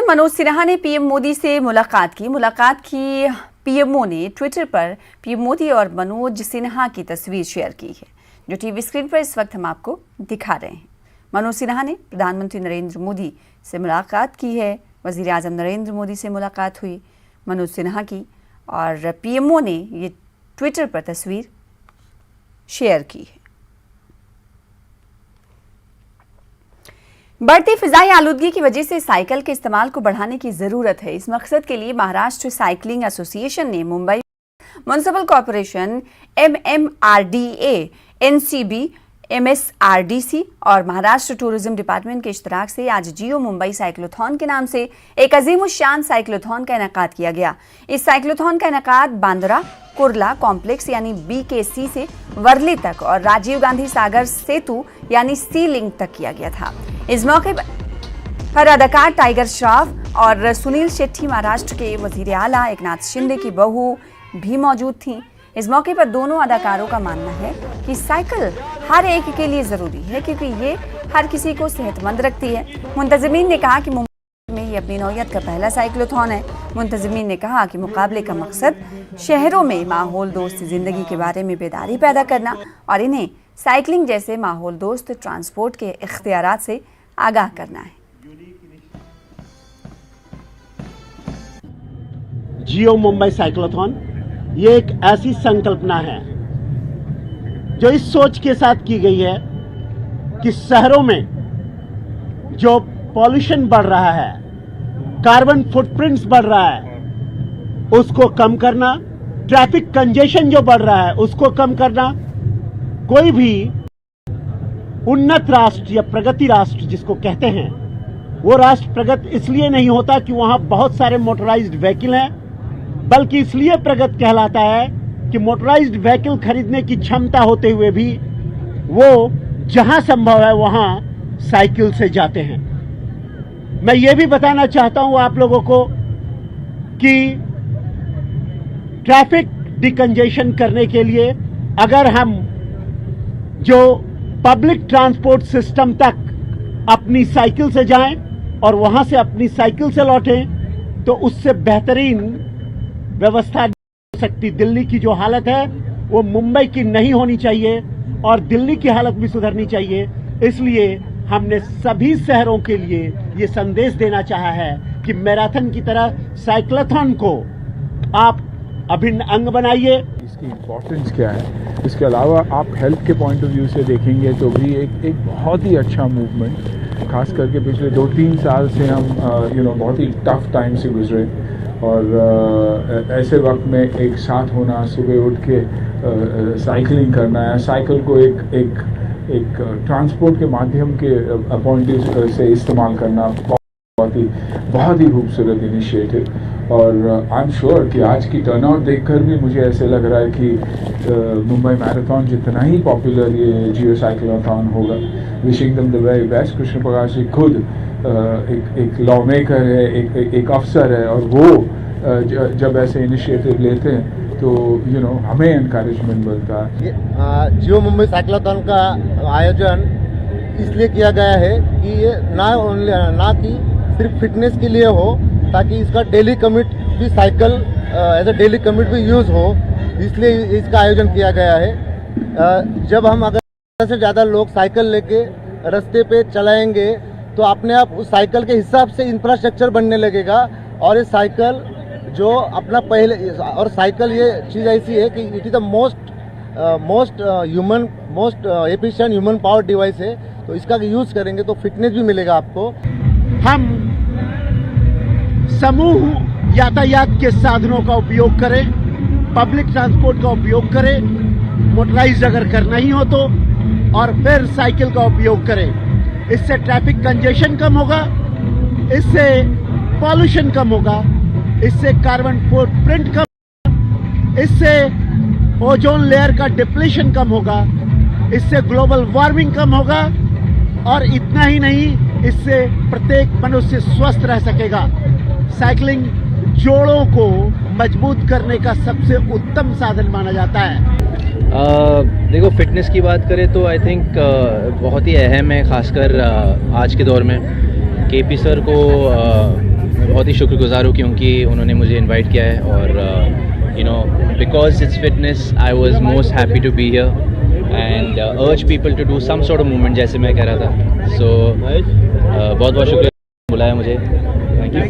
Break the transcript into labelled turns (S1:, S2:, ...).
S1: CM Manoj Sinha ने PM Modi से मुलाकात की। पीएमओ ने ट्विटर पर पीएम मोदी और मनोज सिन्हा की तस्वीर शेयर की है, जो टीवी स्क्रीन पर इस वक्त हम आपको दिखा रहे हैं। मनोज सिन्हा ने प्रधानमंत्री नरेंद्र मोदी से मुलाकात की है। वजीर आजम नरेंद्र मोदी से मुलाकात हुई मनोज सिन्हा की, और पीएमओ ने ये ट्विटर पर तस्वीर शेयर की है। बढ़ती फिजाई आलूदगी की वजह से साइकिल के इस्तेमाल को बढ़ाने की जरूरत है। इस मकसद के लिए महाराष्ट्र साइकिलिंग एसोसिएशन ने Mumbai municipal corporation, MMRDA, NCB, MSRDC और महाराष्ट्र टूरिज्म डिपार्टमेंट के इश्तराक से आज जियो मुंबई साइक्लोथॉन के नाम से एक अजीमुशान साइक्लोथॉन का इनेकाद किया गया। इस साइक्लोथॉन का इनेकाद बांद्रा कुर्ला कॉम्प्लेक्स यानी BKC से वर्ली तक और राजीव गांधी सागर सेतु यानी सी लिंक तक किया गया था। इस मौके पर अदाकार टाइगर श्रॉफ और सुनील शेट्टी, महाराष्ट्र के वजीर आला एकनाथ शिंदे की बहू भी मौजूद थीं। इस मौके पर दोनों अदाकारों का मानना है कि साइकिल हर एक के लिए जरूरी है, क्योंकि ये हर किसी को सेहतमंद रखती है। मुंतजिमीन ने कहा कि मुंबई में ये अपनी नौयत का पहला साइक्लोथॉन है। मुंतजिमीन ने कहा कि मुकाबले का मकसद शहरों में माहौल दोस्त जिंदगी के बारे में बेदारी पैदा करना और इन्हें साइकिलिंग जैसे माहौल दोस्त ट्रांसपोर्ट के इख्तियारात से आगाह करना है।
S2: जियो मुंबई साइक्लोथॉन ये एक ऐसी संकल्पना है जो इस सोच के साथ की गई है कि शहरों में जो पॉल्यूशन बढ़ रहा है, कार्बन फुटप्रिंट्स बढ़ रहा है, उसको कम करना, ट्रैफिक कंजेशन जो बढ़ रहा है उसको कम करना। कोई भी उन्नत राष्ट्र या प्रगति राष्ट्र जिसको कहते हैं, वो राष्ट्र प्रगत इसलिए नहीं होता कि वहां बहुत सारे मोटराइज्ड व्हीकल हैं, बल्कि इसलिए प्रगत कहलाता है कि मोटराइज्ड व्हीकल खरीदने की क्षमता होते हुए भी वो जहां संभव है वहां साइकिल से जाते हैं। मैं ये भी बताना चाहता हूं आप लोगों को कि ट्रैफिक डिकंजेशन करने के लिए अगर हम जो पब्लिक ट्रांसपोर्ट सिस्टम तक अपनी साइकिल से जाएं और वहां से अपनी साइकिल से लौटें, तो उससे बेहतरीन व्यवस्था हो सकती। दिल्ली की जो हालत है वो मुंबई की नहीं होनी चाहिए और दिल्ली की हालत भी सुधरनी चाहिए। इसलिए हमने सभी शहरों के लिए ये संदेश देना चाहा है कि मैराथन की तरह साइक्लोथॉन को आप अभिन्न अंग बनाइए।
S3: इसकी इम्पोर्टेंस क्या है, इसके अलावा आप हेल्थ के पॉइंट ऑफ व्यू से देखेंगे तो भी एक बहुत ही अच्छा मूवमेंट, खास करके पिछले 2-3 साल से हम बहुत ही टफ टाइम से गुजरे और ऐसे वक्त में एक साथ होना, सुबह उठ के साइकिलिंग करना है, साइकिल को एक ट्रांसपोर्ट के माध्यम के पॉइंट से इस्तेमाल करना बहुत ही खूबसूरत इनिशिएटिव। और आई एम श्योर कि आज की टर्नआउट देखकर भी मुझे ऐसे लग रहा है कि मुंबई मैराथन जितना ही पॉपुलर ये जियो साइक्लोथॉन होगा। Wishing them the very best. Krishna Prakash ji खुद एक लॉ मेकर है, एक अफसर है, और वो जब ऐसे इनिशिएटिव लेते हैं तो हमें एनकरेजमेंट मिलता है।
S4: जियो मुंबई साइक्लोथॉन का आयोजन इसलिए किया गया है कि ये ना कि सिर्फ फिटनेस के लिए हो, ताकि इसका डेली कमिट भी cycle as a daily commit भी यूज़ हो, इसलिए इसका आयोजन किया गया है। जब हम अगर से ज़्यादा लोग साइकिल लेके रास्ते पे चलाएंगे तो अपने आप उस साइकिल के हिसाब से इंफ्रास्ट्रक्चर बनने लगेगा। और ये साइकिल जो अपना पहले, और साइकिल ये चीज़ ऐसी है कि it is the most efficient human power device है, तो इसका यूज़ करेंगे तो फिटनेस भी मिलेगा आपको।
S2: हम समूह यातायात के साधनों का उपयोग करें, पब्लिक ट्रांसपोर्ट का उपयोग करें, मोटराइज्ड अगर करना ही हो तो, और फिर साइकिल का उपयोग करें। इससे ट्रैफिक कंजेशन कम होगा, इससे पॉल्यूशन कम होगा, इससे कार्बन फुटप्रिंट कम होगा, इससे ओजोन लेयर का डिप्लीशन कम होगा, इससे ग्लोबल वार्मिंग कम होगा, और इतना ही नहीं, इससे प्रत्येक मनुष्य स्वस्थ रह सकेगा। साइकिलिंग जोड़ों को मजबूत करने का सबसे उत्तम साधन माना जाता है।
S5: देखो, फिटनेस की बात करें तो आई थिंक बहुत ही अहम है, खासकर आज के दौर में। केपी सर को बहुत ही शुक्रगुजार हूँ क्योंकि उन्होंने मुझे इनवाइट किया है और you know because it's fitness I was most happy to be here and urge people to do some sort of movement जैसे मैं कह रहा था. सो बहुत बहुत शुक्रिया बुलाया मुझे. Thank you.